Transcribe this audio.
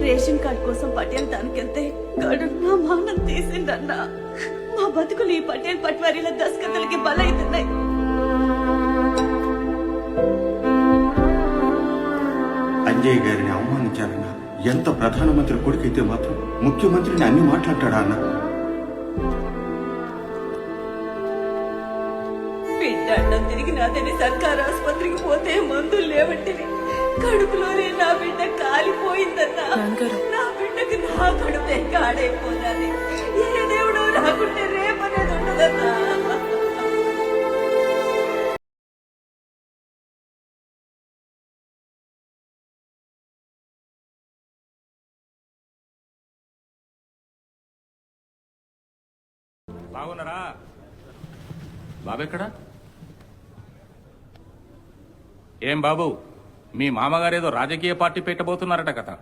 Ration card కోసం పటేల్ దానికెళ్తే గడు నా మానం తీసిండన్నా. మా బతుకులు ఈ పటేల్ పట్వారీల దస్కతలకి బలైతున్నాయి. అంజయ్ గారిని అవమానించారన్నా. ఎంత ప్రధానమంత్రి కొడుకైతే మాత్రం ముఖ్యమంత్రిని అన్ని మాట్లాడతాడా అన్న? బిడ్డ తిరిగి నాదని సర్కారు ఆసుపత్రికి పోతే మందులు లేవంటివి. కడుపులోనే నా బిడ్డ కాలిపోయిందన్నా. నా బిడ్డకి నా కడుపే కాడైపోతుంది. ఏ దేవుడు రాకుంటే రేపనేది ఉండదన్నా. బాగున్నారా? బాబెక్కడా? ఏం బాబు, మీ మామగారేదో రాజకీయ పార్టీ పెట్టబోతున్నారట కదా?